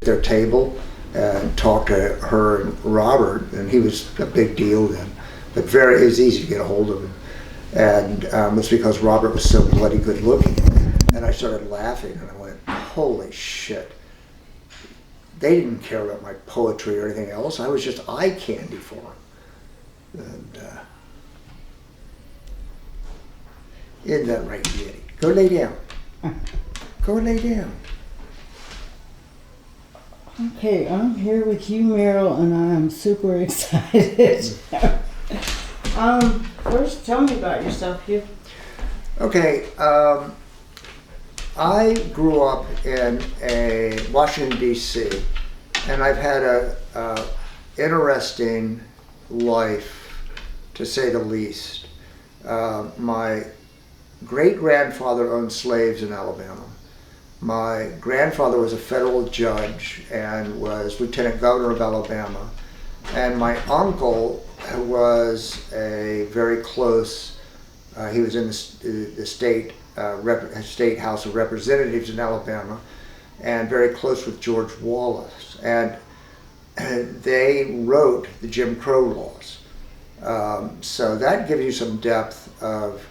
their table and talk to her and Robert, and he was a big deal then, but it was easy to get a hold of him. And it's because Robert was so bloody good looking. And I started laughing and I went, holy shit. They didn't care about my poetry or anything else. I was just eye candy for them. And isn't that right, Yeti? Go lay down. Go lay down. Okay, I'm here with Hugh Merrill and I am super excited. First, tell me about yourself, Hugh. Okay, I grew up in Washington, D.C., and I've had a interesting life, to say the least. My great-grandfather owned slaves in Alabama. My grandfather was a federal judge and was lieutenant governor of Alabama. And my uncle was a very close, he was in the state House of Representatives in Alabama, and very close with George Wallace. And they wrote the Jim Crow laws. So that gives you some depth of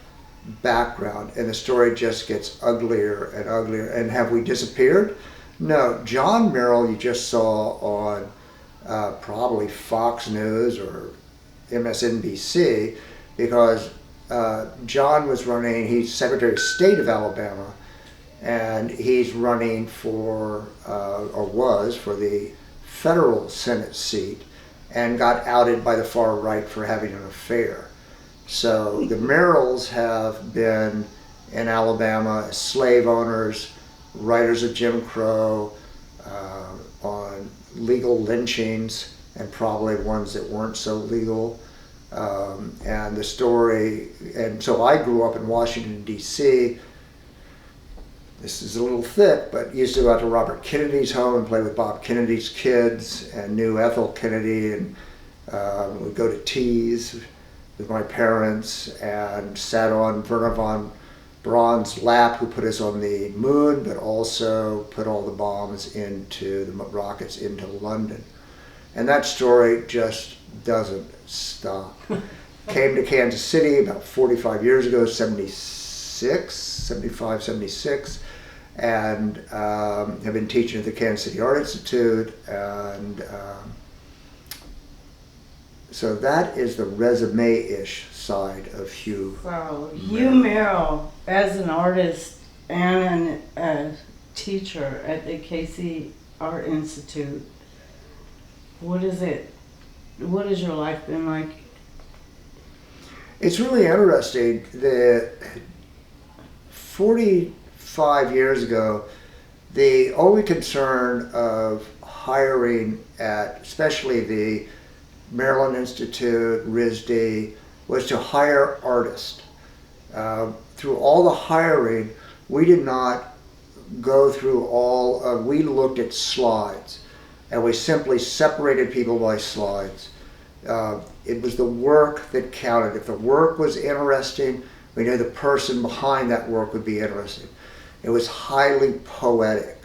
background, and the story just gets uglier and uglier. And have we disappeared? No. John Merrill you just saw on probably Fox News or MSNBC, because John was running, he's Secretary of State of Alabama, and he's running for, or was, for the federal Senate seat, and got outed by the far right for having an affair. So the Merrills have been in Alabama as slave owners, writers of Jim Crow, on legal lynchings, and probably ones that weren't so legal. And the story, and so I grew up in Washington, D.C. This is a little thick, but used to go out to Robert Kennedy's home and play with Bob Kennedy's kids, and knew Ethel Kennedy, and would go to teas with my parents, and sat on Wernher von Braun's lap, who put us on the moon, but also put all the bombs into the rockets into London. And that story just doesn't stop. Came to Kansas City about 45 years ago, 75, 76, and have been teaching at the Kansas City Art Institute, and so that is the resume-ish side of Hugh. So, Hugh Merrill, as an artist and a teacher at the KC Art Institute, what has your life been like? It's really interesting that 45 years ago, the only concern of hiring at, especially the Maryland Institute, RISD, was to hire artists. Through all the hiring, we did not go through we looked at slides, and we simply separated people by slides. It was the work that counted. If the work was interesting, we knew the person behind that work would be interesting. It was highly poetic,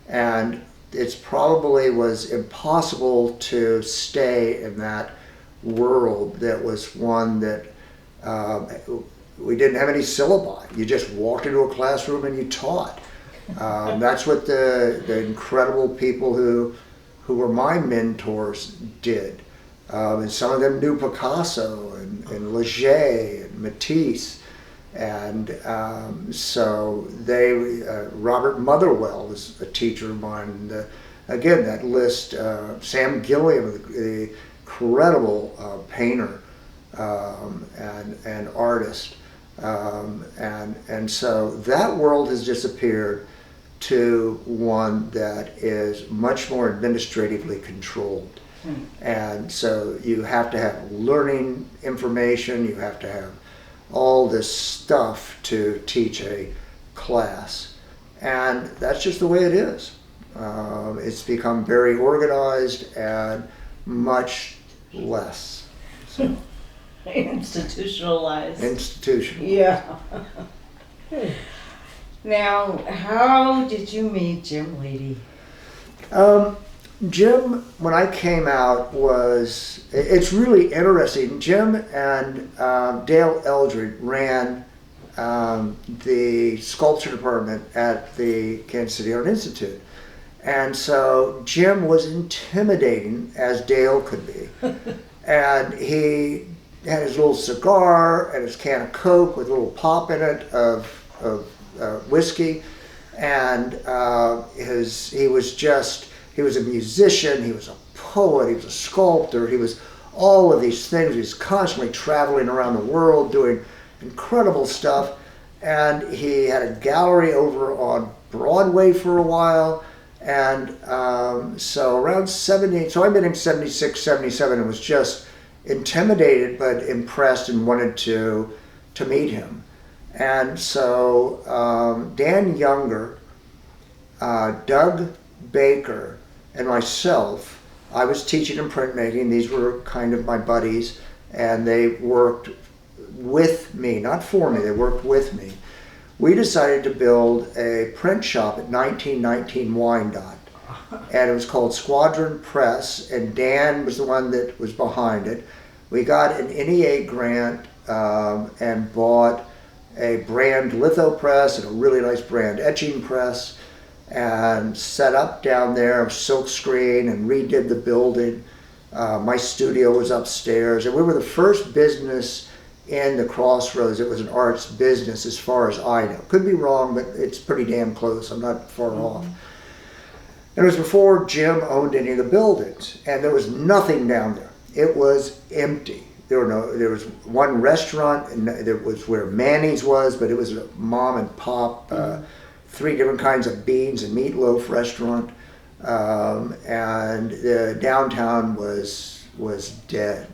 and it's probably was impossible to stay in that world that was one that we didn't have any syllabi. You just walked into a classroom and you taught. That's what the incredible people who were my mentors did. And some of them knew Picasso and Leger and Matisse. And so Robert Motherwell was a teacher of mine. Again, that list, Sam Gilliam, the incredible painter and artist. And so that world has disappeared to one that is much more administratively controlled. And so you have to have learning information, you have to have all this stuff to teach a class. And that's just the way it is. It's become very organized and much less. So. Institutionalized. Institutionalized. Yeah. Now, how did you meet Jim Lady? Jim, when I came out, it's really interesting. Jim and Dale Eldred ran the sculpture department at the Kansas City Art Institute. And so Jim was intimidating as Dale could be. And he had his little cigar and his can of Coke with a little pop in it of whiskey. And he was a musician, he was a poet, he was a sculptor, he was all of these things. He was constantly traveling around the world doing incredible stuff. And he had a gallery over on Broadway for a while. And so around 70, so I met him 76, 77 and was just intimidated but impressed and wanted to meet him. And so Dan Younger, Doug Baker, and myself, I was teaching in printmaking. These were kind of my buddies, and they worked with me, not for me, they worked with me. We decided to build a print shop at 1919 Wyandotte, and it was called Squadron Press, and Dan was the one that was behind it. We got an NEA grant and bought a brand litho press and a really nice brand etching press, and set up down there, silk screen, and redid the building. My studio was upstairs, and we were the first business in the Crossroads. It was an arts business as far as I know. Could be wrong, but it's pretty damn close. I'm not far off. And it was before Jim owned any of the buildings, and there was nothing down there. It was empty. There was one restaurant, and there was where Manny's was, but it was a mom and pop, 3 different kinds of beans and meatloaf restaurant, and the downtown was dead.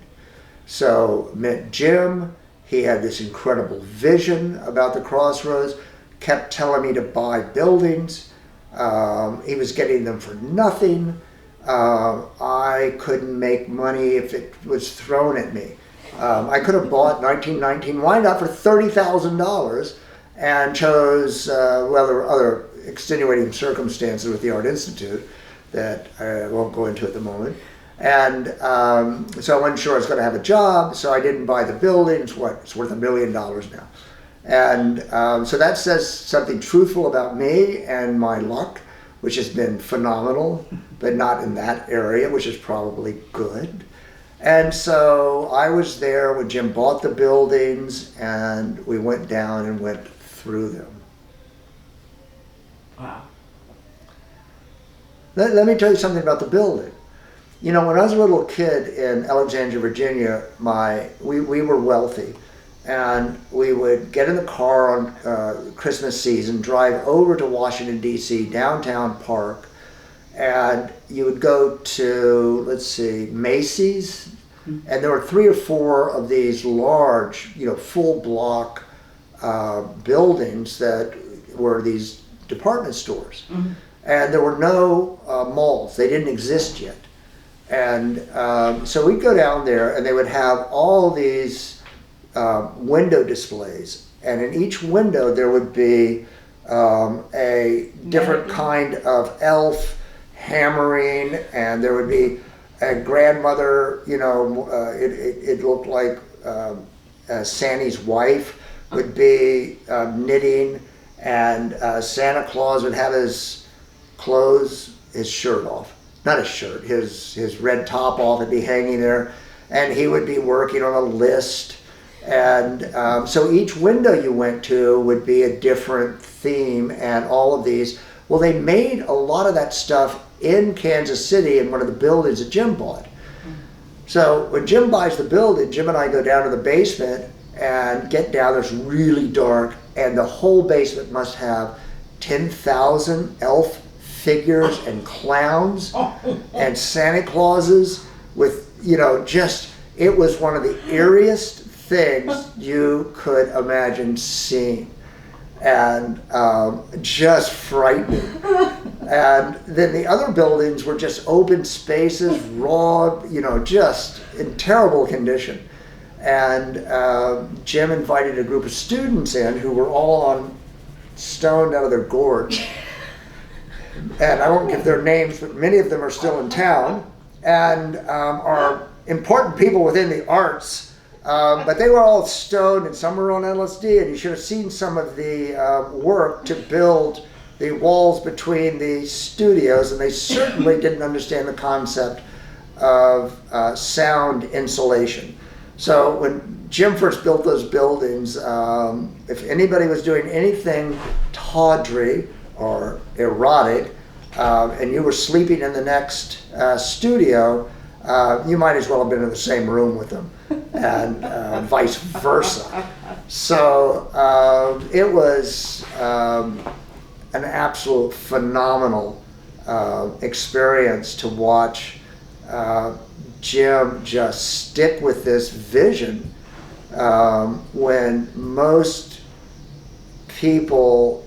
So met Jim. He had this incredible vision about the Crossroads, kept telling me to buy buildings. He was getting them for nothing. I couldn't make money if it was thrown at me. I could have bought 1919 Wyandotte for $30,000 and chose, well, there were other extenuating circumstances with the Art Institute that I won't go into at the moment. And so I wasn't sure I was going to have a job, so I didn't buy the building. It's worth $1 million now. And so that says something truthful about me and my luck, which has been phenomenal, but not in that area, which is probably good. And so I was there when Jim bought the buildings, and we went down and went through them. Wow. Let me tell you something about the building. You know, when I was a little kid in Alexandria, Virginia, we were wealthy, and we would get in the car on Christmas season, drive over to Washington, D.C., downtown Park, and you would go to, let's see, Macy's, and there were 3 or 4 of these large, full block buildings that were these department stores. Mm-hmm. And there were no malls. They didn't exist yet. And so we'd go down there, and they would have all these window displays. And in each window, there would be a different kind of elf hammering, and there would be a grandmother, it looked like Sandy's wife would be knitting, and Santa Claus would have his shirt off. Not his shirt, his red top off and be hanging there, and he would be working on a list. And so each window you went to would be a different theme, and all of these, well, they made a lot of that stuff in Kansas City in one of the buildings that Jim bought. So when Jim buys the building, Jim and I go down to the basement and get down. There's really dark, and the whole basement must have 10,000 elf figures and clowns and Santa Clauses with, it was one of the eeriest things you could imagine seeing, and just frightening. And then the other buildings were just open spaces, raw, just in terrible condition. And Jim invited a group of students in who were all stoned out of their gourds. and I won't give their names, but many of them are still in town and are important people within the arts. But they were all stoned and some were on LSD, and you should have seen some of the work to build the walls between the studios, and they certainly didn't understand the concept of sound insulation. So when Jim first built those buildings, if anybody was doing anything tawdry or erotic, and you were sleeping in the next studio, you might as well have been in the same room with them, and vice versa. So it was an absolute phenomenal experience to watch Jim just stick with this vision when most people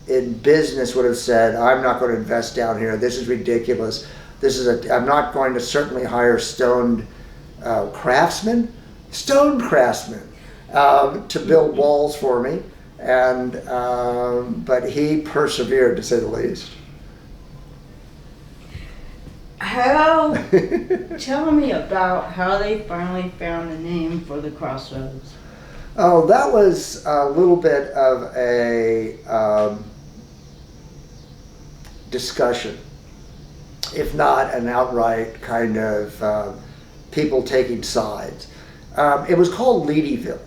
in business would have said, I'm not going to invest down here, this is ridiculous, I'm not going to certainly hire stone craftsmen to build walls for me, and but he persevered, to say the least. Tell me about how they finally found a name for the Crossroads. Oh, that was a little bit of a discussion, if not an outright kind of people taking sides. It was called Leedyville.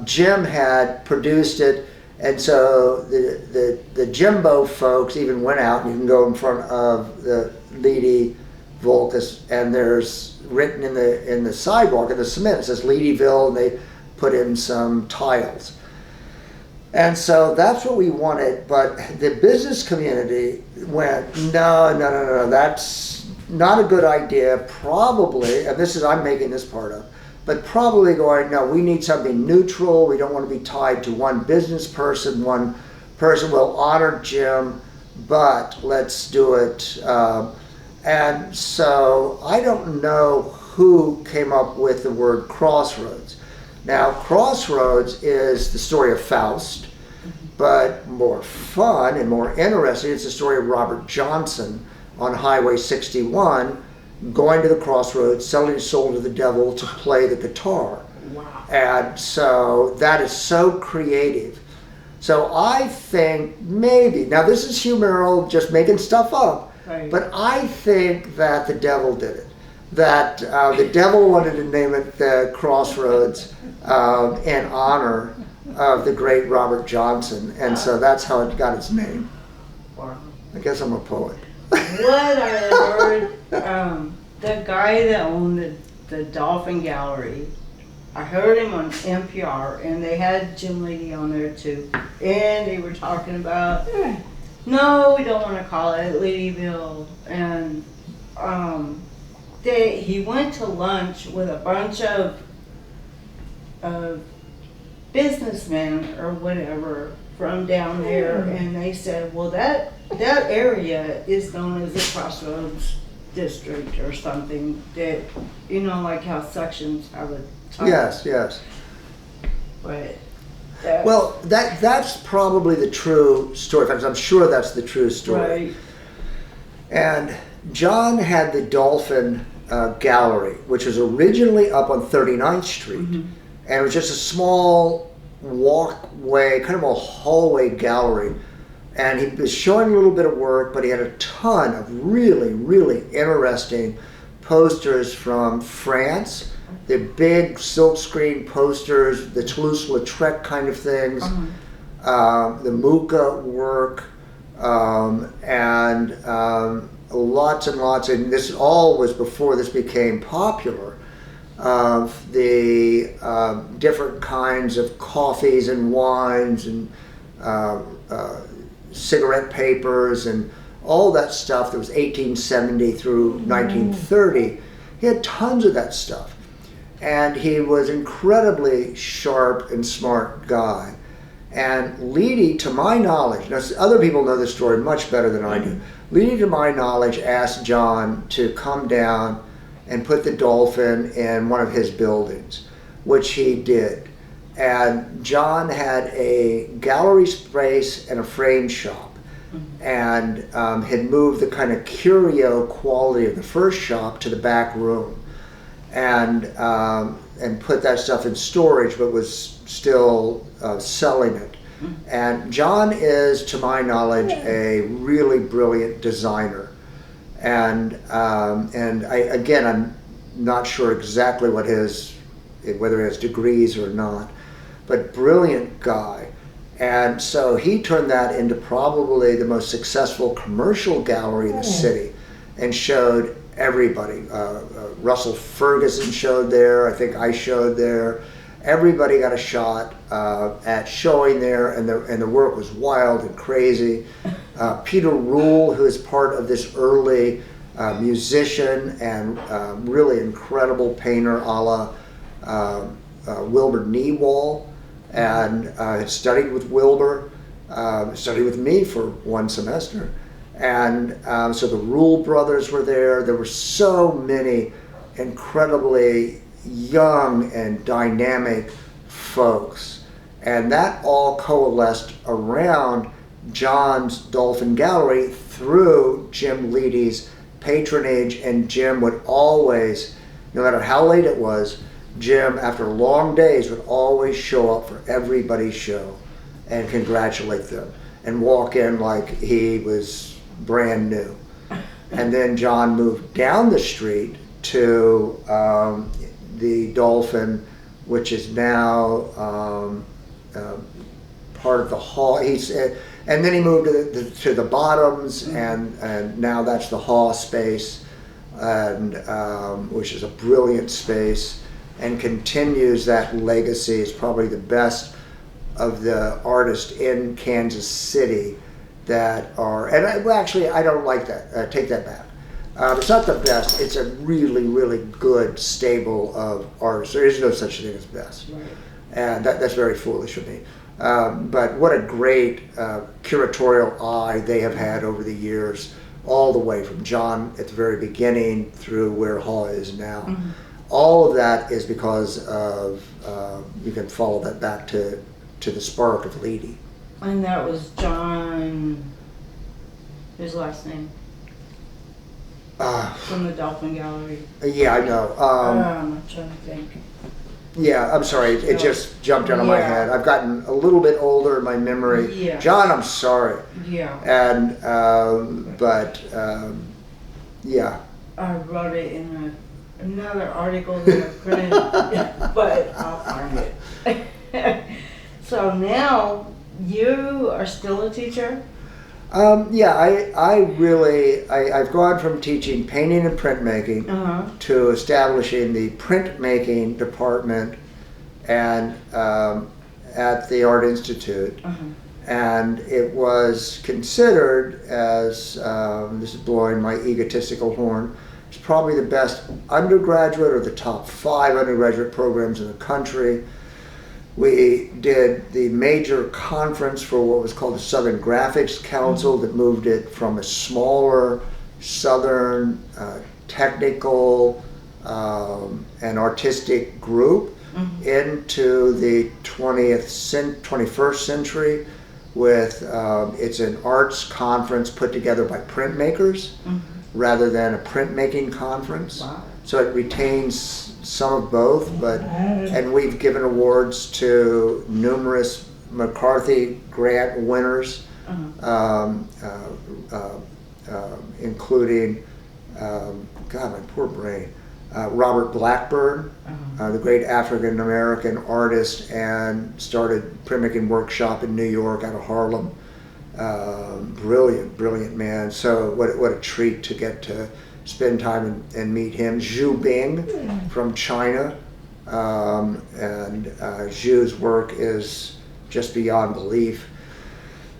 Jim had produced it, and so the Jimbo folks even went out, and you can go in front of the Leedy Volcus, and there's written in the sidewalk, in the cement, it says Leedyville, and they put in some tiles. And so that's what we wanted, but the business community went, no, that's not a good idea, probably, and I'm making this part up, but probably going, no, we need something neutral, we don't want to be tied to one business person, one person will honor Jim, but let's do it. And so I don't know who came up with the word Crossroads. Now, Crossroads is the story of Faust, but more fun and more interesting, it's the story of Robert Johnson on Highway 61, going to the crossroads, selling his soul to the devil to play the guitar. Wow. And so that is so creative. So I think maybe, now this is Hugh Merrill just making stuff up, Right. but I think that the devil did it. That the devil wanted to name it the Crossroads in honor of the great Robert Johnson, and so that's how it got its name. Wow. I guess I'm a poet. What I heard, the guy that owned the Dolphin Gallery, I heard him on NPR, and they had Jim Leedy on there too, and they were talking about, no, we don't want to call it Leedyville, and he went to lunch with a bunch of businessmen or whatever from down there, and they said, well, that area is known as the Crossroads District or something, that, like how sections have a title. Yes. But Well, that's probably the true story. In fact, I'm sure that's the true story. right. And John had the Dolphin Gallery, which was originally up on 39th Street. Mm-hmm. And it was just a small walkway, kind of a hallway gallery. And he was showing a little bit of work, but he had a ton of really, really interesting posters from France. The big silkscreen posters, the Toulouse-Lautrec kind of things, the Mucha work, and lots and lots, and this all was before this became popular, of the different kinds of coffees and wines and cigarette papers and all that stuff that was 1870 through 1930. He had tons of that stuff. And he was incredibly sharp and smart guy. And Leedy, to my knowledge, now other people know this story much better than I do. Leedy, to my knowledge, asked John to come down and put the Dolphin in one of his buildings, which he did. And John had a gallery space and a frame shop. and had moved the kind of curio quality of the first shop to the back room, and put that stuff in storage, but was still selling it. And John is, to my knowledge, a really brilliant designer. And I'm not sure exactly whether he has degrees or not, but brilliant guy. And so he turned that into probably the most successful commercial gallery in the city, and showed everybody. Russell Ferguson showed there. I think I showed there. Everybody got a shot at showing there, and the work was wild and crazy. Peter Rule, who is part of this early musician and really incredible painter, a la Wilbur Newall, and had studied with Wilbur, studied with me for one semester. And so the Rule brothers were there. There were so many incredibly young and dynamic folks. And that all coalesced around John's Dolphin Gallery through Jim Leedy's patronage. And Jim would always, no matter how late it was, Jim, after long days, would always show up for everybody's show and congratulate them and walk in like he was brand new. And then John moved down the street to the Dolphin, which is now part of the hall. And then he moved to the Bottoms, and now that's the hall space, and which is a brilliant space, and continues that legacy. Is probably the best of the artists in Kansas City that are, and I don't like that, take that back. It's not the best, it's a really, really good stable of artists. There is no such thing as best. Right. And that's very foolish of me. But what a great curatorial eye they have had over the years, all the way from John at the very beginning through where Hall is now. Mm-hmm. All of that is because of, you can follow that back to the spark of Leedy. And that was John, his last name? From the Dolphin Gallery. Yeah, I know. I'm trying to think. Yeah, I'm sorry. It just jumped out of my head. I've gotten a little bit older in my memory. Yeah. John, I'm sorry. Yeah. And, yeah. I wrote it in another article that I printed, but I'll find it. So now you are still a teacher? Yeah, I've gone from teaching painting and printmaking to establishing the printmaking department and at the Art Institute. And it was considered as, this is blowing my egotistical horn, it's probably the best undergraduate or the top 5 undergraduate programs in the country. We did the major conference for what was called the Southern Graphics Council that moved it from a smaller Southern technical and artistic group into the 21st century with, it's an arts conference put together by printmakers rather than a printmaking conference. Wow. So it retains some of both, and we've given awards to numerous McCarthy Grant winners, including, God, my poor brain, Robert Blackburn, the great African American artist, and started printmaking workshop in New York out of Harlem. Brilliant man. So what a treat to get to spend time and meet him. Zhu Bing from China, and Zhu's work is just beyond belief.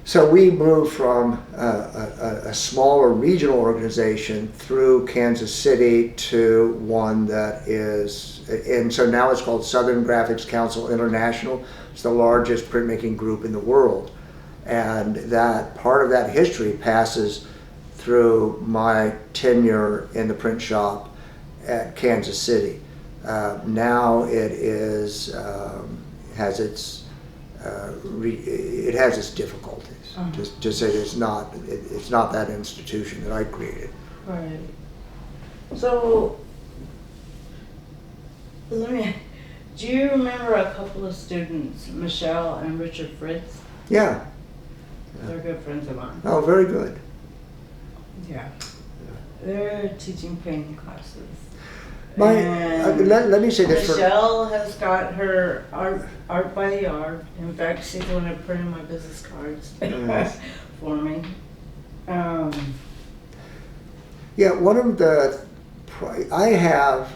So we moved from a smaller regional organization through Kansas City to one that is, and so now it's called Southern Graphics Council International. It's the largest printmaking group in the world. And that part of that history passes through my tenure in the print shop at Kansas City. Now it is has its difficulties. to say it's not that institution that I created. Right. So, do you remember a couple of students, Michelle and Richard Fritz? Yeah. They're good friends of mine. Oh, very good. Yeah. They're teaching painting classes. Let me say this. Michelle has got her art by the yard. In fact, she's the one who printed my business cards for me. Yeah, one of the I have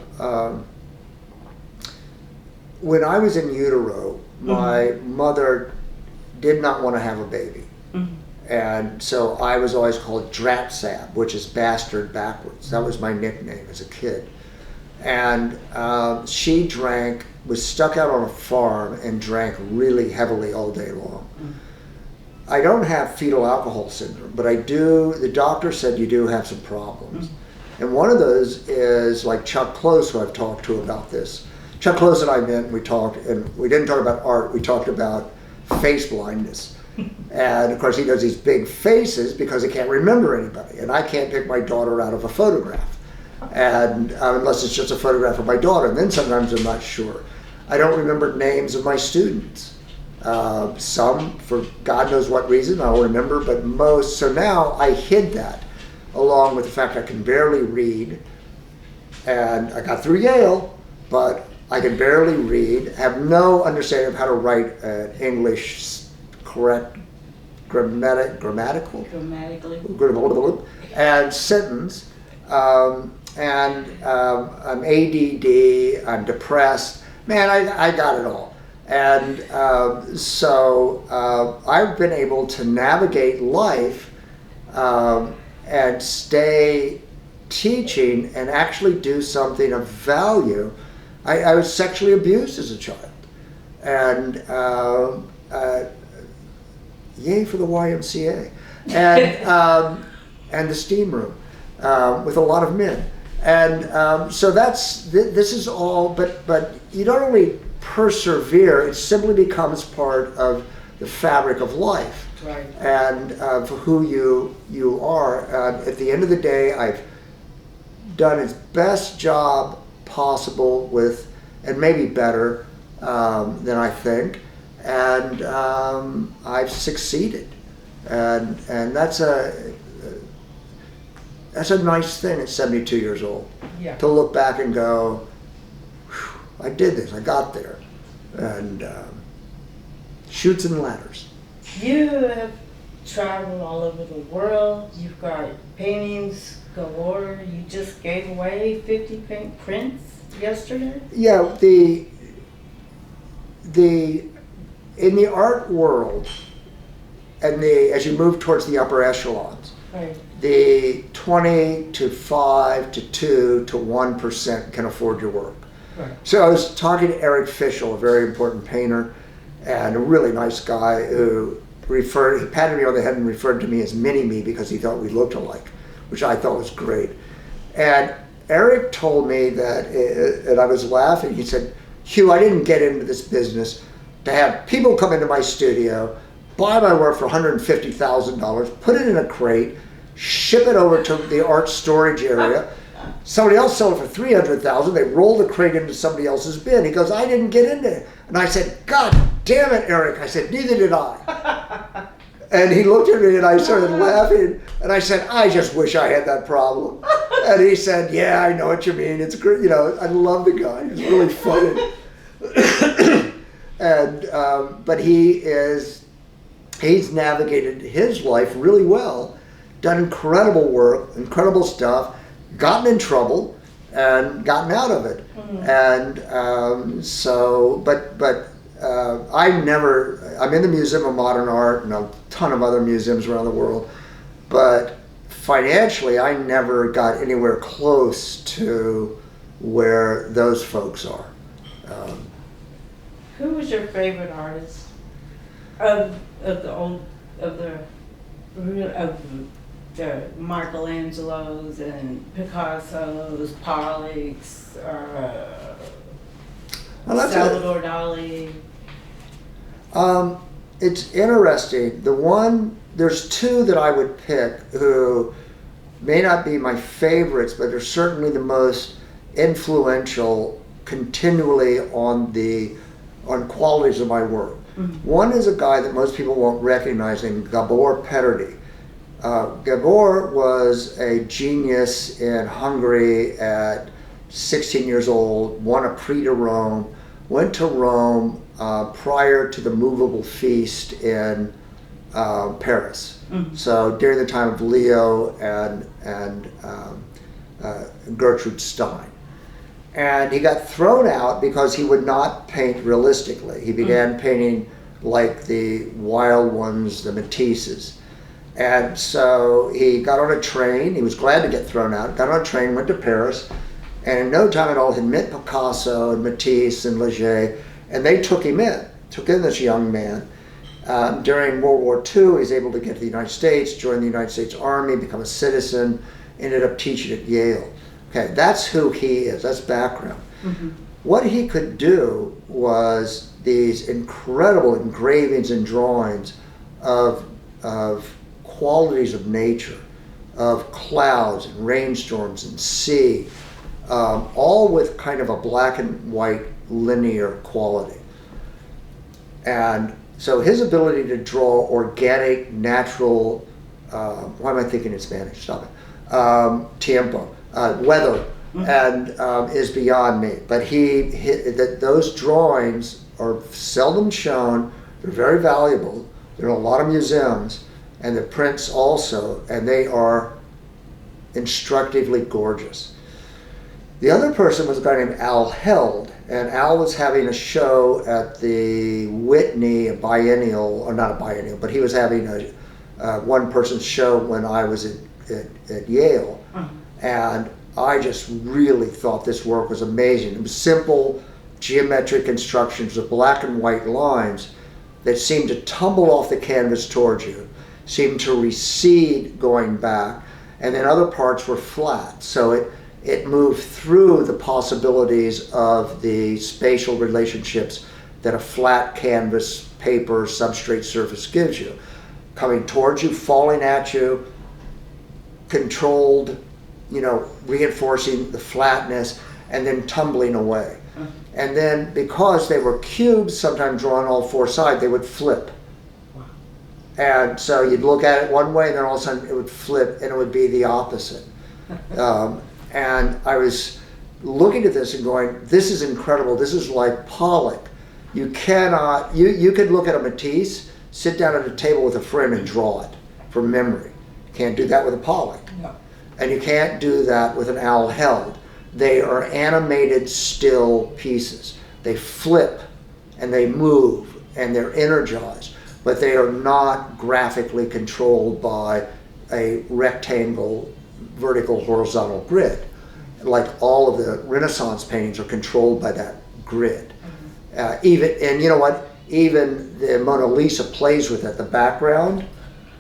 when I was in utero, my mother did not want to have a baby, and so I was always called Dratsab, which is bastard backwards. That was my nickname as a kid. And she was stuck out on a farm and drank really heavily all day long. I don't have fetal alcohol syndrome, but I do, the doctor said you do have some problems. And one of those is like Chuck Close, who I've talked to about this. Chuck Close and I met and we talked, and we didn't talk about art, we talked about face blindness. And of course he does these big faces because he can't remember anybody. And I can't pick my daughter out of a photograph. And unless it's just a photograph of my daughter, and then sometimes I'm not sure. I don't remember names of my students. Some, for God knows what reason, I'll remember, but most. So now I hid that, along with the fact I can barely read, and I got through Yale, but I can barely read, have no understanding of how to write an English correct grammatically, and sentence. I'm ADD, I'm depressed. Man, I got it all. And so I've been able to navigate life and stay teaching and actually do something of value. I was sexually abused as a child. And yay for the YMCA. And the steam room. With a lot of men, and so this is all. But you don't only persevere; it simply becomes part of the fabric of life, right? And of who you are. At the end of the day, I've done its best job possible with, and maybe better than I think, and I've succeeded, and that's a nice thing at 72 years old. Yeah. To look back and go, I did this, I got there. And chutes and ladders. You have traveled all over the world. You've got paintings galore. You just gave away 50 prints yesterday? Yeah, in the art world, and as you move towards the upper echelons, right. The 20 to 5 to 2 to 1% can afford your work. Right. So I was talking to Eric Fischel, a very important painter and a really nice guy who he patted me on the head and referred to me as Mini-Me because he thought we looked alike, which I thought was great. And Eric told me that, and I was laughing, he said, Hugh, I didn't get into this business to have people come into my studio, buy my work for $150,000, put it in a crate, ship it over to the art storage area. Somebody else sold it for $300,000. They rolled the crate into somebody else's bin. He goes, I didn't get into it. And I said, God damn it, Eric. I said, neither did I. And he looked at me and I started laughing. And I said, I just wish I had that problem. And he said, yeah, I know what you mean. It's great. You know, I love the guy. He's really funny. And, but he's navigated his life really well. Done incredible work, incredible stuff, gotten in trouble, and gotten out of it. And I'm in the Museum of Modern Art and a ton of other museums around the world, but financially I never got anywhere close to where those folks are. Who was your favorite artist of the Michelangelos and Picassos, Pollock's, Salvador Dali? It's interesting. The one there's two that I would pick who may not be my favorites, but they're certainly the most influential continually on qualities of my work. One is a guy that most people won't recognize named Gabor Parody. Gabor was a genius in Hungary at 16 years old, won a prix de Rome, went to Rome prior to the movable feast in Paris. So during the time of Leo and Gertrude Stein. And he got thrown out because he would not paint realistically. He began painting like the wild ones, the Matisses. And so he got on a train. He was glad to get thrown out. Got on a train, went to Paris, and in no time at all had met Picasso and Matisse and Leger, and they took in this young man. During World War II, he was able to get to the United States, join the United States Army, become a citizen, ended up teaching at Yale. Okay, that's who he is, that's background. What he could do was these incredible engravings and drawings of qualities of nature, of clouds and rainstorms and sea, all with kind of a black and white linear quality. And so his ability to draw organic, natural, why am I thinking in Spanish? Stop it. Tiempo, weather, and is beyond me. But those drawings are seldom shown. They're very valuable. They're in a lot of museums, and the prints also, and they are instructively gorgeous. The other person was a guy named Al Held, and Al was having a show at the Whitney, a biennial, or not a biennial, but he was having a one-person show when I was at Yale. And I just really thought this work was amazing. It was simple geometric constructions of black and white lines that seemed to tumble off the canvas towards you, seemed to recede going back, and then other parts were flat. So it moved through the possibilities of the spatial relationships that a flat canvas, paper, substrate surface gives you. Coming towards you, falling at you, controlled, reinforcing the flatness, and then tumbling away. And then because they were cubes, sometimes drawn all four sides, they would flip. And so you'd look at it one way, and then all of a sudden it would flip, and it would be the opposite. And I was looking at this and going, this is incredible. This is like Pollock. You cannot, you could look at a Matisse, sit down at a table with a friend and draw it from memory. You can't do that with a Pollock. No. And you can't do that with an Al Held. They are animated still pieces. They flip and they move and they're energized, but they are not graphically controlled by a rectangle, vertical, horizontal grid. Like all of the Renaissance paintings are controlled by that grid. And you know what? Even the Mona Lisa plays with it. The background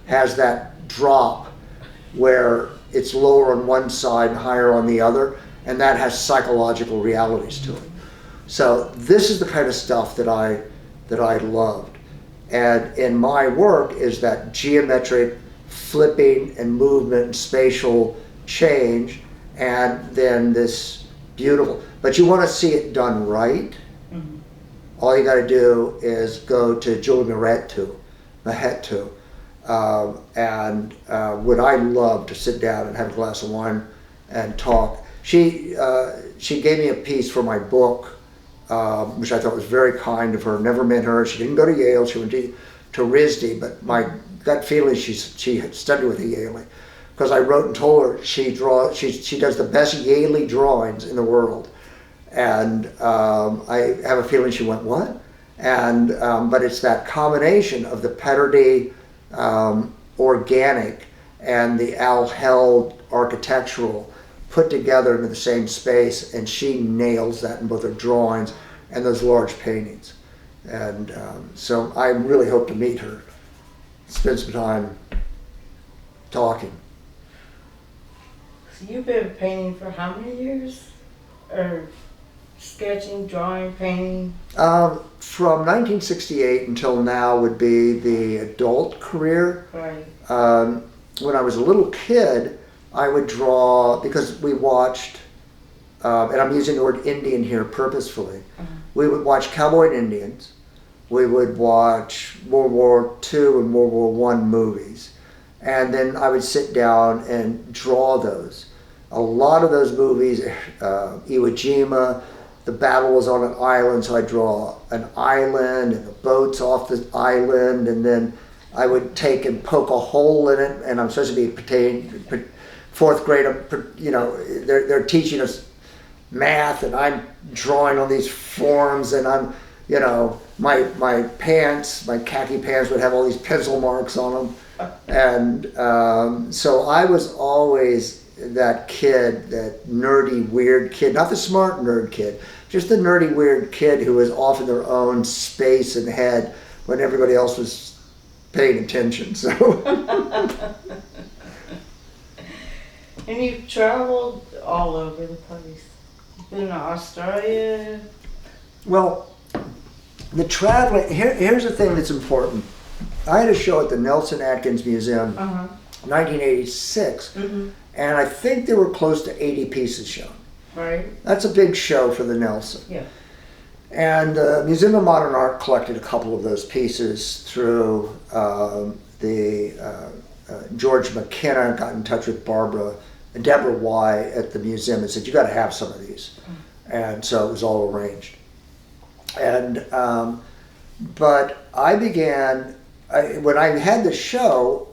has that drop where it's lower on one side and higher on the other, and that has psychological realities to it. So this is the kind of stuff that I loved. And in my work is that geometric flipping and movement and spatial change, and then this beautiful, but you want to see it done right. All you got to do is go to Julie Mahettu, and would I love to sit down and have a glass of wine and talk. She gave me a piece for my book, which I thought was very kind of her. Never met her. She didn't go to Yale. She went to RISD, but my gut feeling she had studied with a Yale, because I wrote and told her she does the best Yale drawings in the world. And I have a feeling she went, what? And but it's that combination of the Parody organic and the Al Held architectural put together into the same space, and she nails that in both her drawings and those large paintings. And so I really hope to meet her, spend some time talking. So you've been painting for how many years? Or Sketching, drawing, painting? From 1968 until now would be the adult career. Right. When I was a little kid, I would draw, because we watched, and I'm using the word Indian here purposefully, we would watch cowboy and Indians. We would watch World War II and World War I movies. And then I would sit down and draw those. A lot of those movies, Iwo Jima, the battle was on an island, so I draw an island and the boats off the island, and then I would take and poke a hole in it, and I'm supposed to be fourth grade, you know, they're teaching us math, and I'm drawing on these forms, and I'm, you know, my pants, my khaki pants would have all these pencil marks on them, and so I was always that kid, that nerdy, weird kid, not the smart nerd kid, just the nerdy, weird kid who was off in their own space and head when everybody else was paying attention. So, and you've traveled all over the place. You've been to Australia. Well, the traveling, here's the thing that's important. I had a show at the Nelson Atkins Museum, 1986, and I think there were close to 80 pieces shown. Right. That's a big show for the Nelson. Yeah. And the Museum of Modern Art collected a couple of those pieces through George McKenna, got in touch with Deborah Y at the museum and said, you got to have some of these. And so it was all arranged. And, but I began, when I had the show,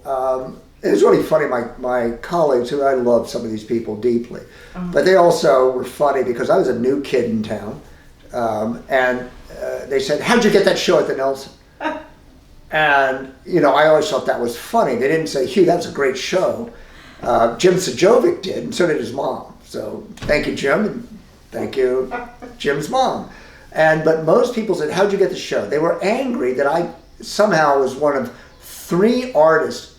it was really funny, my colleagues, who I love some of these people deeply, but they also were funny because I was a new kid in town, and they said, how'd you get that show at the Nelson? And, you know, I always thought that was funny. They didn't say, Hugh, that's a great show. Jim Sajovic did, and so did his mom. So thank you, Jim, and thank you, Jim's mom. But most people said, how'd you get the show? They were angry that I somehow was one of 3 artists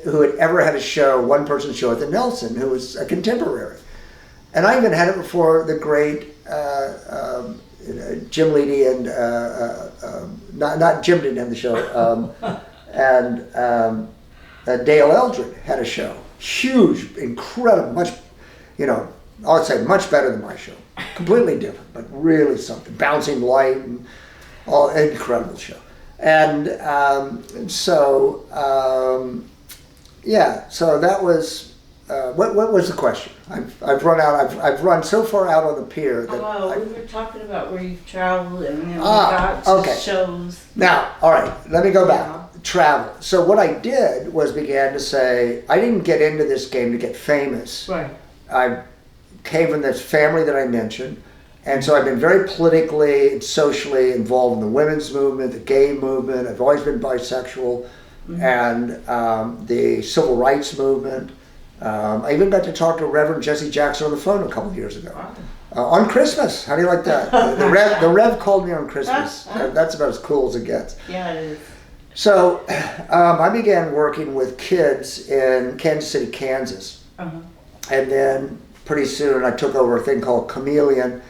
who had ever had a show, one-person show at the Nelson, who was a contemporary. And I even had it before the great Jim Leedy and, not Jim didn't have the show, and Dale Eldred had a show. Huge, incredible, much, you know, I would say much better than my show. Completely different, but really something. Bouncing light and all, incredible show. And yeah, so that was, what was the question? I've run out, I've run so far out on the pier that we were talking about where you've traveled, and then we got to shows. Now, all right, let me go back. Travel. So what I did was began to say, I didn't get into this game to get famous. Right. I came from this family that I mentioned, and so I've been very politically and socially involved in the women's movement, the gay movement. I've always been bisexual, and the civil rights movement. I even got to talk to Reverend Jesse Jackson on the phone a couple of years ago. On Christmas. How do you like that? The Rev called me on Christmas. That's about as cool as it gets. Yeah, it is. So I began working with kids in Kansas City, Kansas. And then pretty soon I took over a thing called Chameleon.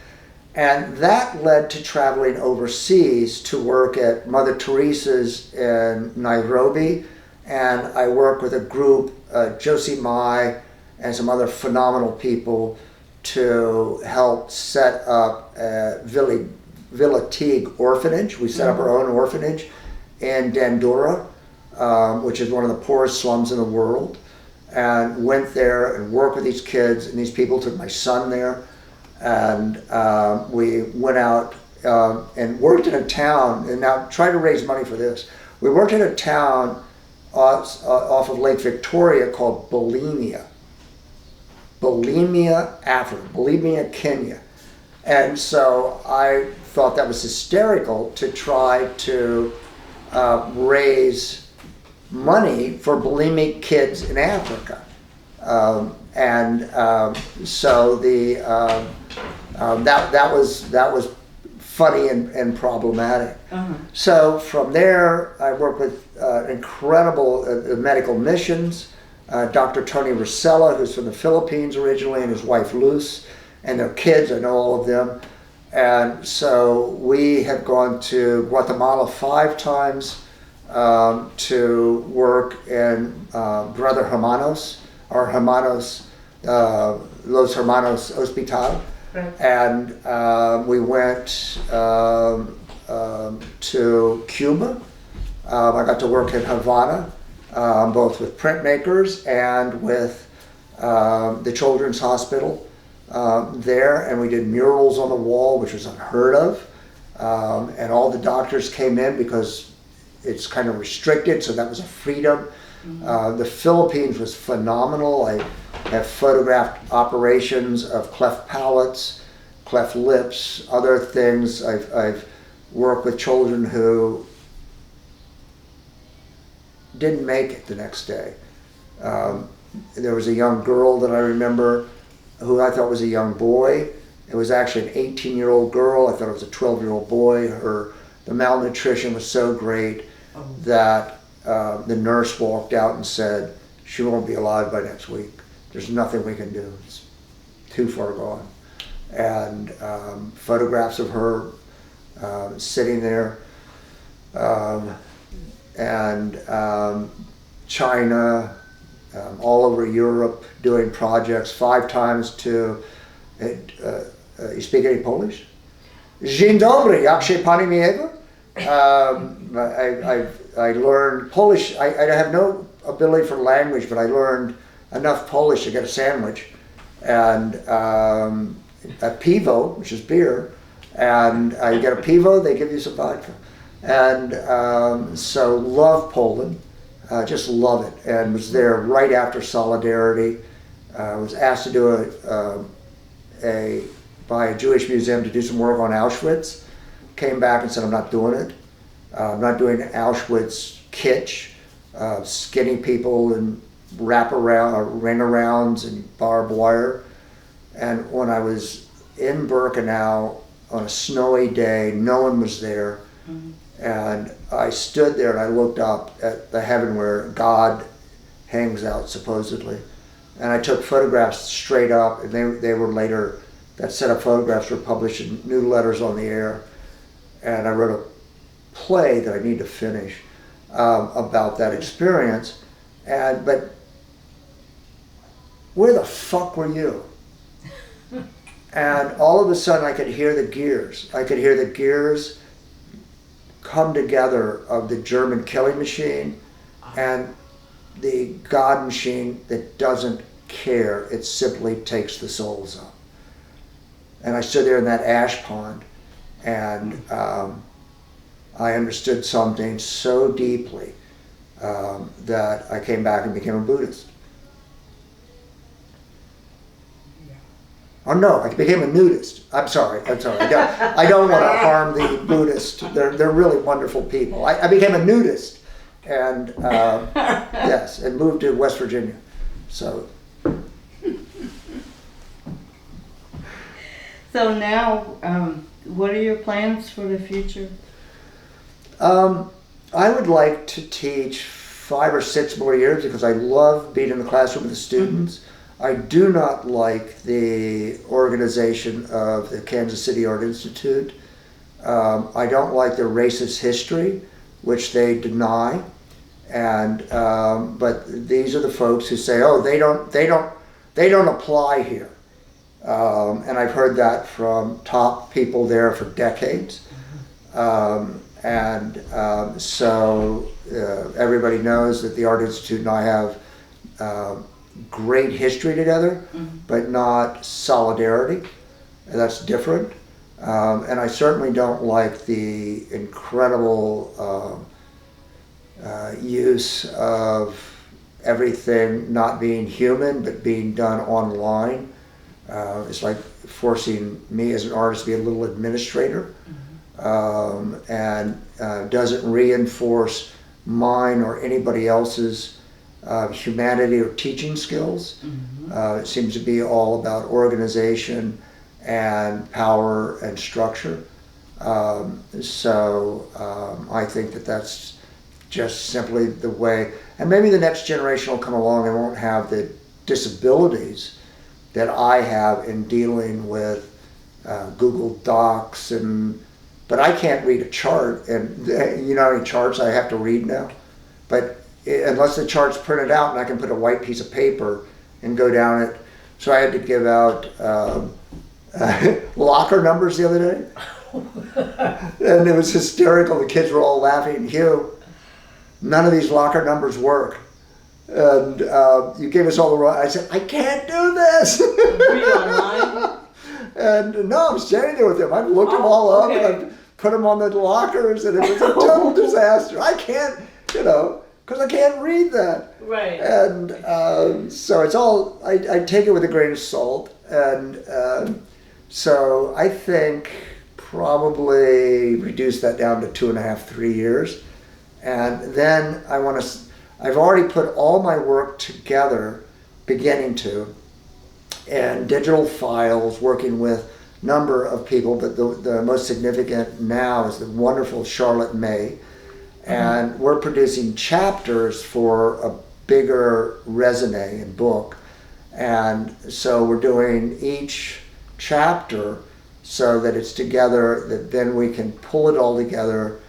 And that led to traveling overseas to work at Mother Teresa's in Nairobi. And I worked with a group, Josie Mai and some other phenomenal people, to help set up Villa Teague Orphanage. We set up our own orphanage in Dandura, which is one of the poorest slums in the world. And went there and worked with these kids, and these people took my son there. And we went out and worked in a town, and now try to raise money for this. We worked in a town off of Lake Victoria called Bulimia, Africa, Bulimia, Kenya. And so I thought that was hysterical to try to raise money for bulimic kids in Africa. So that was funny and problematic. So from there, I worked with incredible medical missions. Dr. Tony Rosella, who's from the Philippines originally, and his wife Luz, and their kids, I know all of them. And so we have gone to Guatemala 5 times to work in Brother Hermanos, or Hermanos, Los Hermanos Hospital. Right. And we went to Cuba. I got to work in Havana, both with printmakers and with the Children's Hospital there, and we did murals on the wall, which was unheard of. And all the doctors came in because it's kind of restricted, so that was a freedom. The Philippines was phenomenal. I have photographed operations of cleft palates, cleft lips, other things. I've worked with children who didn't make it the next day. There was a young girl that I remember who I thought was a young boy. It was actually an 18-year-old girl. I thought it was a 12-year-old boy. The malnutrition was so great that the nurse walked out and said, she won't be alive by next week. There's nothing we can do. It's too far gone. And photographs of her sitting there. China, all over Europe, doing projects 5 times to, you speak any Polish? Dzień dobry, jak się pani miewa? I learned Polish. I have no ability for language, but I learned enough Polish to get a sandwich, and a pivo, which is beer, and you get a pivo, they give you some vodka. And so love Poland, just love it, and was there right after Solidarity. Was asked to do by a Jewish museum to do some work on Auschwitz. Came back and said, I'm not doing it. I'm not doing Auschwitz kitsch, skinny people and ring arounds and barbed wire. And when I was in Birkenau on a snowy day, no one was there. Mm-hmm. And I stood there and I looked up at the heaven where God hangs out, supposedly. And I took photographs straight up, and they were later, that set of photographs were published in New Letters on the Air. And I wrote a play that I need to finish about that experience. But where the fuck were you? And all of a sudden I could hear the gears. I could hear the gears come together of the German killing machine and the God machine that doesn't care. It simply takes the souls up. And I stood there in that ash pond, and I understood something so deeply that I came back and became a Buddhist. Oh no, I became a nudist. I'm sorry. I don't want to harm the Buddhists. They're really wonderful people. I became a nudist, and yes, and moved to West Virginia. So now, what are your plans for the future? I would like to teach 5 or 6 more years because I love being in the classroom with the students. Mm-hmm. I do not like the organization of the Kansas City Art Institute. I don't like their racist history, which they deny. And but these are the folks who say, "Oh, they don't apply here." And I've heard that from top people there for decades. So everybody knows that the Art Institute and I have great history together, mm-hmm. but not solidarity. And that's different. And I certainly don't like the incredible use of everything not being human but being done online. It's like forcing me as an artist to be a little administrator, mm-hmm. And doesn't reinforce mine or anybody else's humanity or teaching skills. Mm-hmm. It seems to be all about organization and power and structure. I think that that's just simply the way. And maybe the next generation will come along and won't have the disabilities that I have in dealing with Google Docs, but I can't read a chart, and you know how many charts I have to read now? But unless the chart's printed out and I can put a white piece of paper and go down it. So I had to give out locker numbers the other day. And it was hysterical. The kids were all laughing. Hugh, none of these locker numbers work. And you gave us all the wrong. I said, I can't do this. Read online? And no, I'm standing there with them. I've looked them all up, and I've put them on the lockers, and it was a total disaster. I can't, because I can't read that. Right. And so it's all, I take it with a grain of salt. And so I think probably reduce that down to 2.5, 3 years. And then I've already put all my work together, beginning to, and digital files, working with a number of people, but the most significant now is the wonderful Charlotte May. And we're producing chapters for a bigger resume and book. And so we're doing each chapter so that it's together, that then we can pull it all together,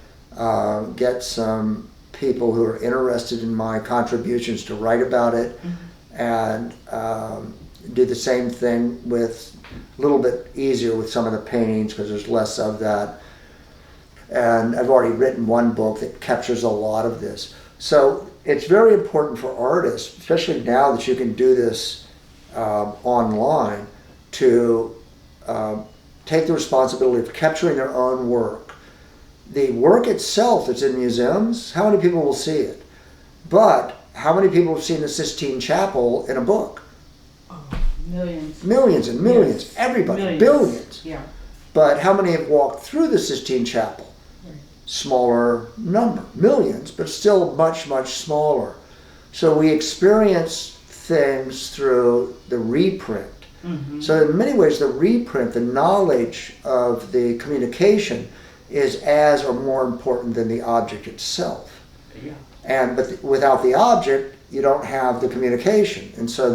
get some people who are interested in my contributions to write about it, and do the same thing with a little bit easier with some of the paintings because there's less of that. And I've already written one book that captures a lot of this. So it's very important for artists, especially now that you can do this online, to take the responsibility of capturing their own work. The work itself that's in museums, how many people will see it? But how many people have seen the Sistine Chapel in a book? Millions. Millions and millions. Yes. Everybody. Millions. Billions. Yeah. But how many have walked through the Sistine Chapel? Right. Smaller number. Millions, but still much, much smaller. So we experience things through the reprint. So in many ways, the reprint, the knowledge of the communication, is as or more important than the object itself. Yeah. But without the object, you don't have the communication. And so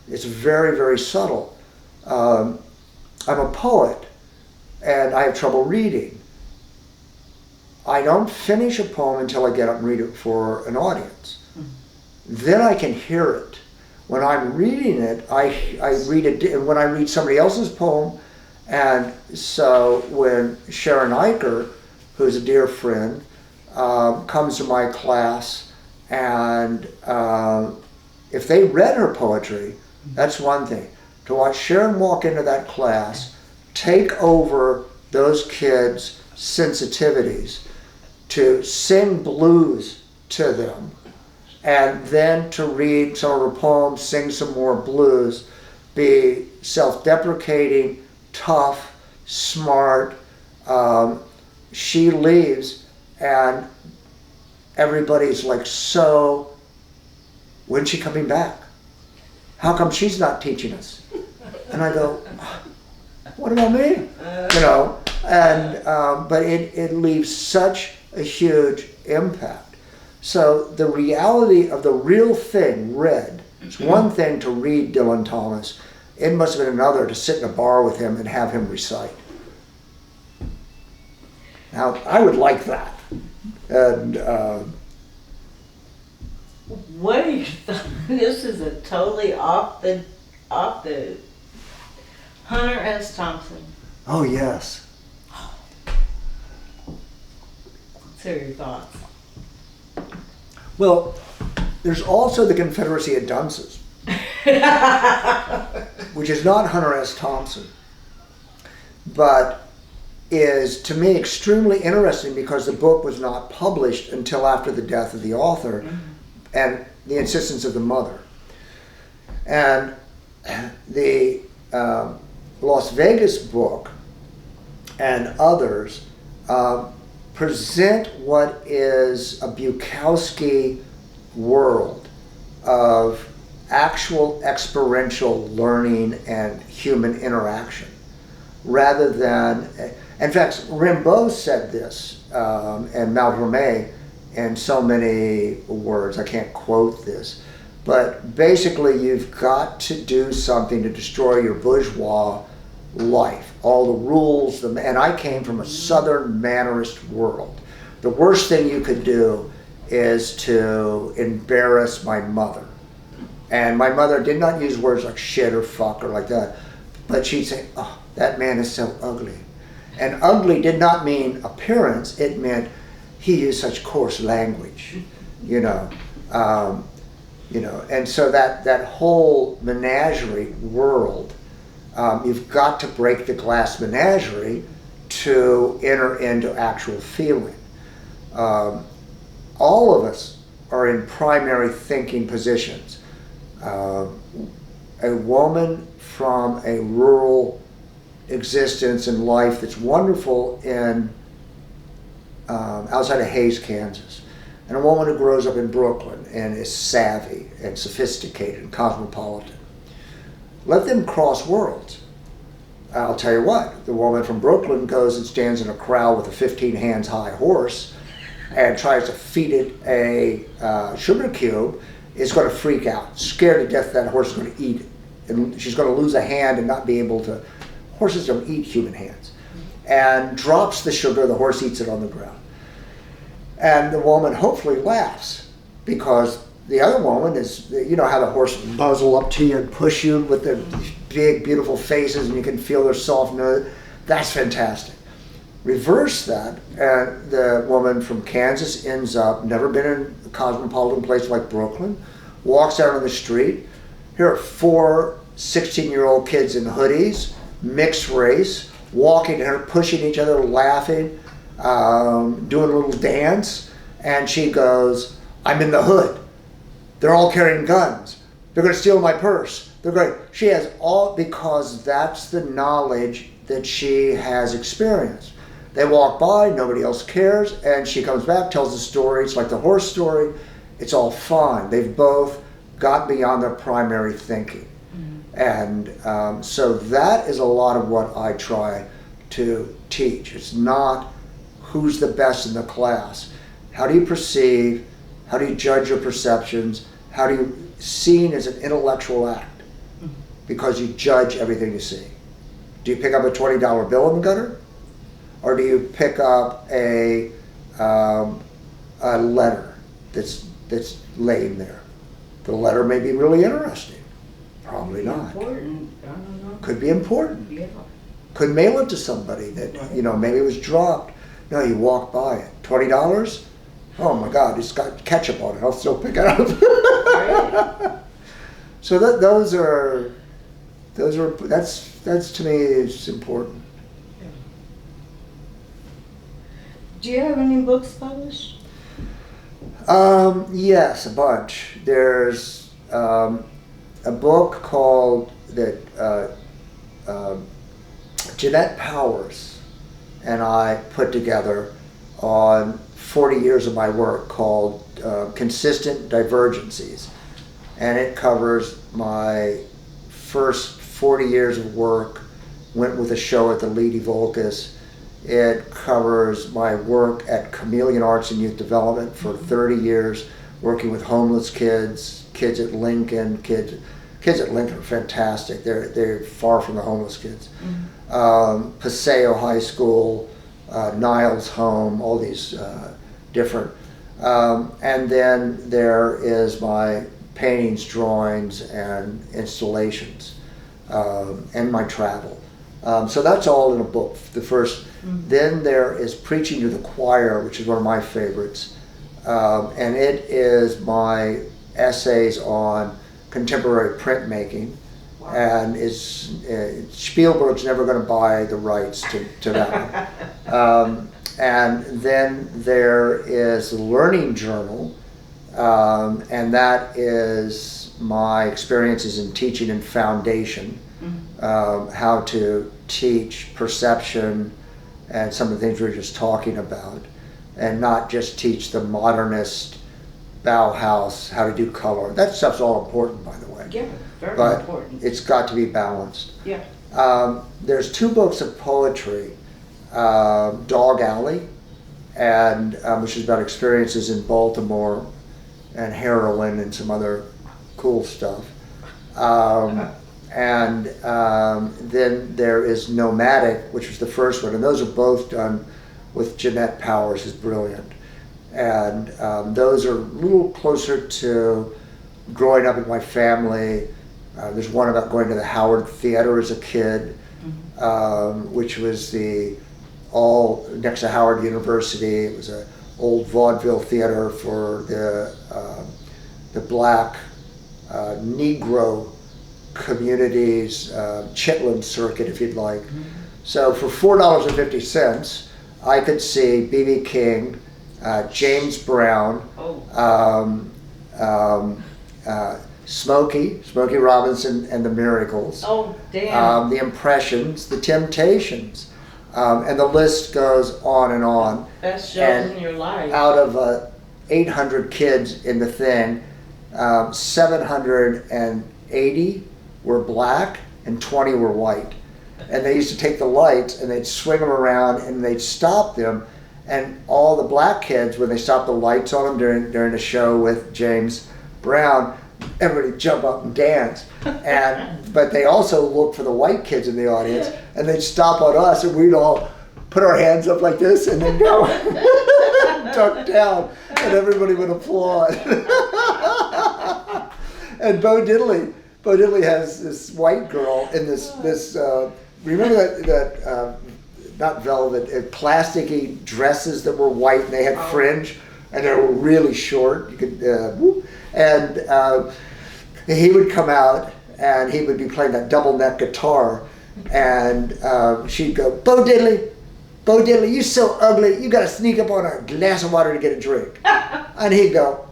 it's very, very subtle. I'm a poet, and I have trouble reading. I don't finish a poem until I get up and read it for an audience. Then I can hear it. When I'm reading it, I read it, and when I read somebody else's poem, and so when Sharon Eicher, who's a dear friend, comes to my class, and if they read her poetry, that's one thing. To watch Sharon walk into that class, take over those kids' sensitivities, to sing blues to them, and then to read some of her poems, sing some more blues, be self-deprecating, tough, smart. She leaves, and everybody's like, so, when's she coming back? How come she's not teaching us? And I go, what about me? But it leaves such a huge impact. So the reality of the real thing read, it's one thing to read Dylan Thomas. It must have been another to sit in a bar with him and have him recite. Now, I would like that. And what are your thoughts? This is a totally off the Hunter S. Thompson. Oh, yes. What are your thoughts? Well, there's also the Confederacy of Dunces, which is not Hunter S. Thompson, but is, to me, extremely interesting because the book was not published until after the death of the author and the insistence of the mother. And the Las Vegas book and others present what is a Bukowski world of actual experiential learning and human interaction, rather than, in fact, Rimbaud said this, and Mallarmé, in so many words, I can't quote this, but basically you've got to do something to destroy your bourgeois life. all the rules, and I came from a Southern mannerist world. The worst thing you could do is to embarrass my mother. And my mother did not use words like shit or fuck or like that, but she'd say, oh, that man is so ugly. And ugly did not mean appearance, it meant he used such coarse language, you know. And so that whole menagerie world, you've got to break the glass menagerie to enter into actual feeling. All of us are in primary thinking positions. A woman from a rural existence and life that's wonderful in outside of Hays, Kansas, and a woman who grows up in Brooklyn and is savvy and sophisticated and cosmopolitan. Let them cross worlds. I'll tell you what, the woman from Brooklyn goes and stands in a corral with a 15 hands high horse and tries to feed it a sugar cube, is going to freak out, scared to death that horse is going to eat it. And she's going to lose a hand and not be able to, horses don't eat human hands. And drops the sugar, the horse eats it on the ground. And the woman hopefully laughs because the other woman is, you know how the horse will muzzle up to you and push you with their big, beautiful faces and you can feel their soft nose. That's fantastic. Reverse that, and the woman from Kansas ends up, never been in a cosmopolitan place like Brooklyn, walks out on the street. Here are 4 16-year-old kids in hoodies, mixed race, walking and pushing each other, laughing, doing a little dance, and she goes, I'm in the hood. They're all carrying guns. They're going to steal my purse. They're going. She has all, because that's the knowledge that she has experienced. They walk by, nobody else cares, and she comes back, tells the story. It's like the horse story. It's all fine. They've both got beyond their primary thinking. Mm-hmm. And so that is a lot of what I try to teach. It's not who's the best in the class. How do you perceive? How do you judge your perceptions? How do you, seeing as an intellectual act, because you judge everything you see. Do you pick up a $20 bill in the gutter? Or do you pick up a letter that's laying there? The letter may be really interesting. Probably not. Important. I don't know. Could be important. Yeah. Could mail it to somebody that, you know, maybe it was dropped. No, you walk by it. $20? Oh my God, it's got ketchup on it. I'll still pick it up. Right. So that's to me is important. Do you have any books published? Yes, a bunch. There's a book called Jeanette Powers and I put together on 40 years of my work called Consistent Divergencies. And it covers my first 40 years of work, went with a show at the Lady Volcus. It covers my work at Chameleon Arts and Youth Development for 30 years, working with homeless kids, kids at Lincoln. Kids at Lincoln are fantastic. They're far from the homeless kids. Mm-hmm. Paseo High School, Niles Home, all these different. And then there is my paintings, drawings, and installations, and my travel. So that's all in a book, the first. Mm-hmm. Then there is Preaching to the Choir, which is one of my favorites. And it is my essays on contemporary printmaking. Wow. And Spielberg's never going to buy the rights to that one. And then there is the Learning Journal, and that is my experiences in teaching and foundation, how to teach perception and some of the things we were just talking about, and not just teach the modernist Bauhaus how to do color. That stuff's all important, by the way. Yeah, very but important. It's got to be balanced. Yeah. There's 2 books of poetry, Dog Alley, and which is about experiences in Baltimore and heroin and some other cool stuff. And then there is Nomadic, which was the first one, and those are both done with Jeanette Powers, who's brilliant. And those are a little closer to growing up in my family. There's one about going to the Howard Theater as a kid, which was all next to Howard University. It was an old vaudeville theater for the black Negro communities, Chitlin circuit, if you'd like. So for $4.50, I could see B.B. King, James Brown, Smokey Robinson and the Miracles, the Impressions, the Temptations, and the list goes on and on. Best shows in your life. Out of 800 kids in the thing, 780 were black and 20 were white. And they used to take the lights and they'd swing them around and they'd stop them. And all the black kids, when they stopped the lights on them during the show with James Brown, everybody jump up and dance. But they also looked for the white kids in the audience, and they'd stop on us, and we'd all put our hands up like this, and then go duck down, and everybody would applaud. And Bo Diddley has this white girl in this remember that not velvet, plasticky dresses that were white and they had fringe and they were really short. You could and he would come out and he would be playing that double neck guitar, and she'd go, Bo Diddley, you're so ugly, you gotta sneak up on a glass of water to get a drink. And he'd go,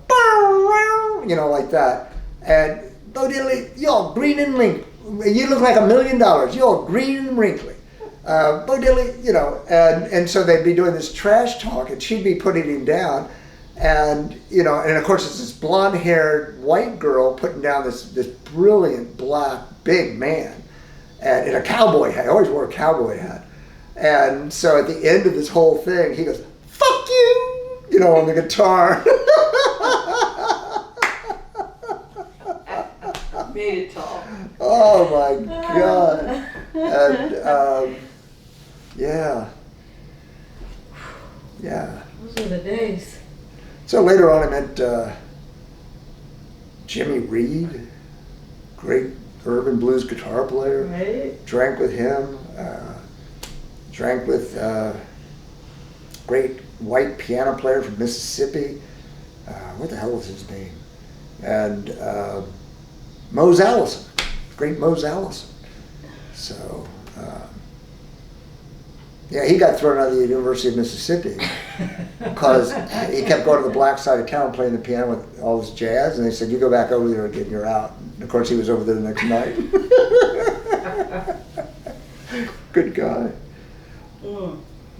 like that. And Bo Diddley, you're all green and wrinkly. You look like $1 million. You're all green and wrinkly. Bo Diddley, and so they'd be doing this trash talk, and she'd be putting him down. And and of course it's this blonde-haired white girl putting down this brilliant black big man, and in a cowboy hat. He always wore a cowboy hat. And so at the end of this whole thing, he goes, "Fuck you," on the guitar. Made it tall. Oh my God! And yeah. Those are the days. So later on, I met Jimmy Reed, great urban blues guitar player. Right. Drank with him. Drank with great white piano player from Mississippi. What the hell was his name? And Mose Allison, great Mose Allison. So, he got thrown out of the University of Mississippi because he kept going to the black side of town playing the piano with all this jazz, and they said, "You go back over there again, you're out." And of course, he was over there the next night. Good guy.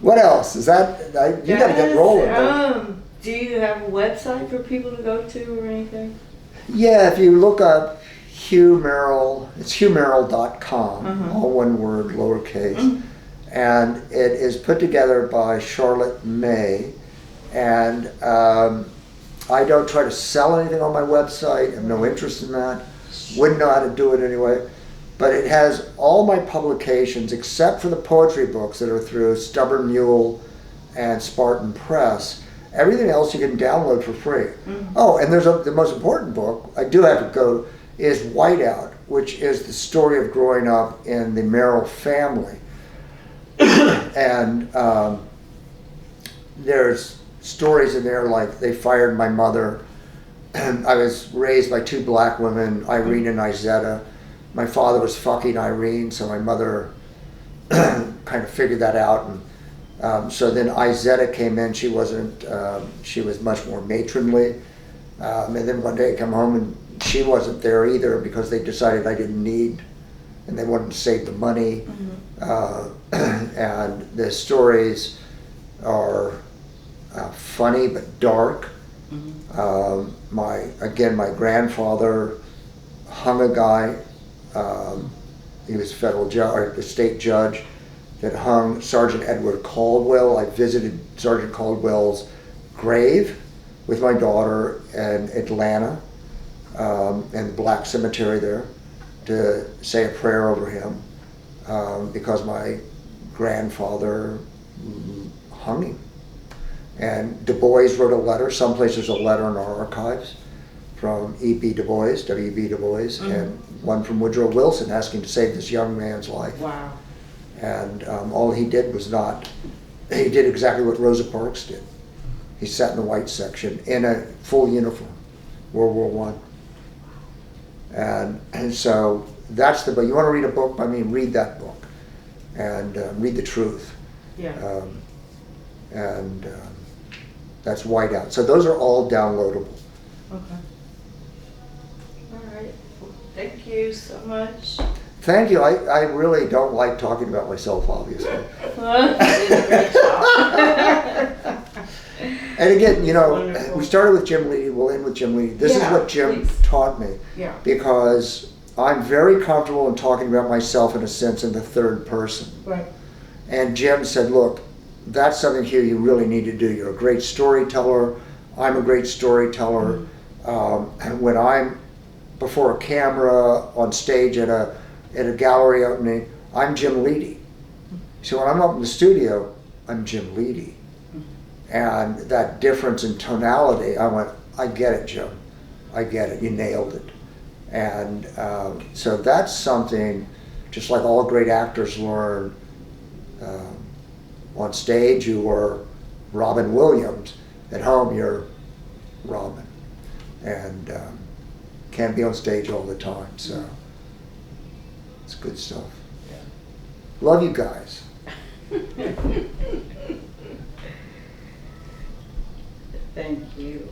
What else? Is that, you got to get rolling. Do you have a website for people to go to or anything? Yeah, if you look up Hugh Merrill, it's hughmerrill.com, all one word, lowercase. And it is put together by Charlotte May. And I don't try to sell anything on my website. I have no interest in that. Wouldn't know how to do it anyway. But it has all my publications, except for the poetry books that are through Stubborn Mule and Spartan Press. Everything else you can download for free. Oh, and there's the most important book, I do have to go, is Whiteout, which is the story of growing up in the Merrill family. And there's stories in there like they fired my mother. I was raised by two black women, Irene and Izetta. My father was fucking Irene, so my mother kind of figured that out. And so then Izetta came in. She wasn't. She was much more matronly. And then one day I come home and she wasn't there either because they decided I didn't need, and they wanted to save the money. And the stories are funny but dark. My grandfather hung a guy. He was a federal judge, or a state judge, that hung Sergeant Edward Caldwell. I visited Sergeant Caldwell's grave with my daughter in Atlanta, and the Black Cemetery there. to say a prayer over him because my grandfather hung him. And Du Bois wrote a letter. Someplace there's a letter in our archives from E.B. Du Bois, W.B. Du Bois, and one from Woodrow Wilson asking to save this young man's life. Wow. And all he did was he did exactly what Rosa Parks did. He sat in the white section in a full uniform, World War I. And so that's the book. You want to read a book by me, read that book. And read The Truth. Yeah. That's Whiteout. So those are all downloadable. Okay. All right. Well, thank you so much. Thank you. I really don't like talking about myself, obviously. Well, you did a great job. And again, you know, Wonderful. we started with Jim Leedy, we'll end with Jim Leedy. This is Yeah, what Jim please. taught me. Yeah. Because I'm very comfortable in talking about myself in a sense in the third person. Right. And Jim said, look, that's something here you really need to do. You're a great storyteller. I'm a great storyteller. And when I'm before a camera, on stage at a gallery opening, I'm Jim Leedy. So when I'm up in the studio, I'm Jim Leedy. And that difference in tonality, I went, I get it, Jim. I get it. You nailed it. And so that's something, just like all great actors learn. On stage, you were Robin Williams. At home, you're Robin. And can't be on stage all the time, so it's good stuff. Love you guys. Thank you.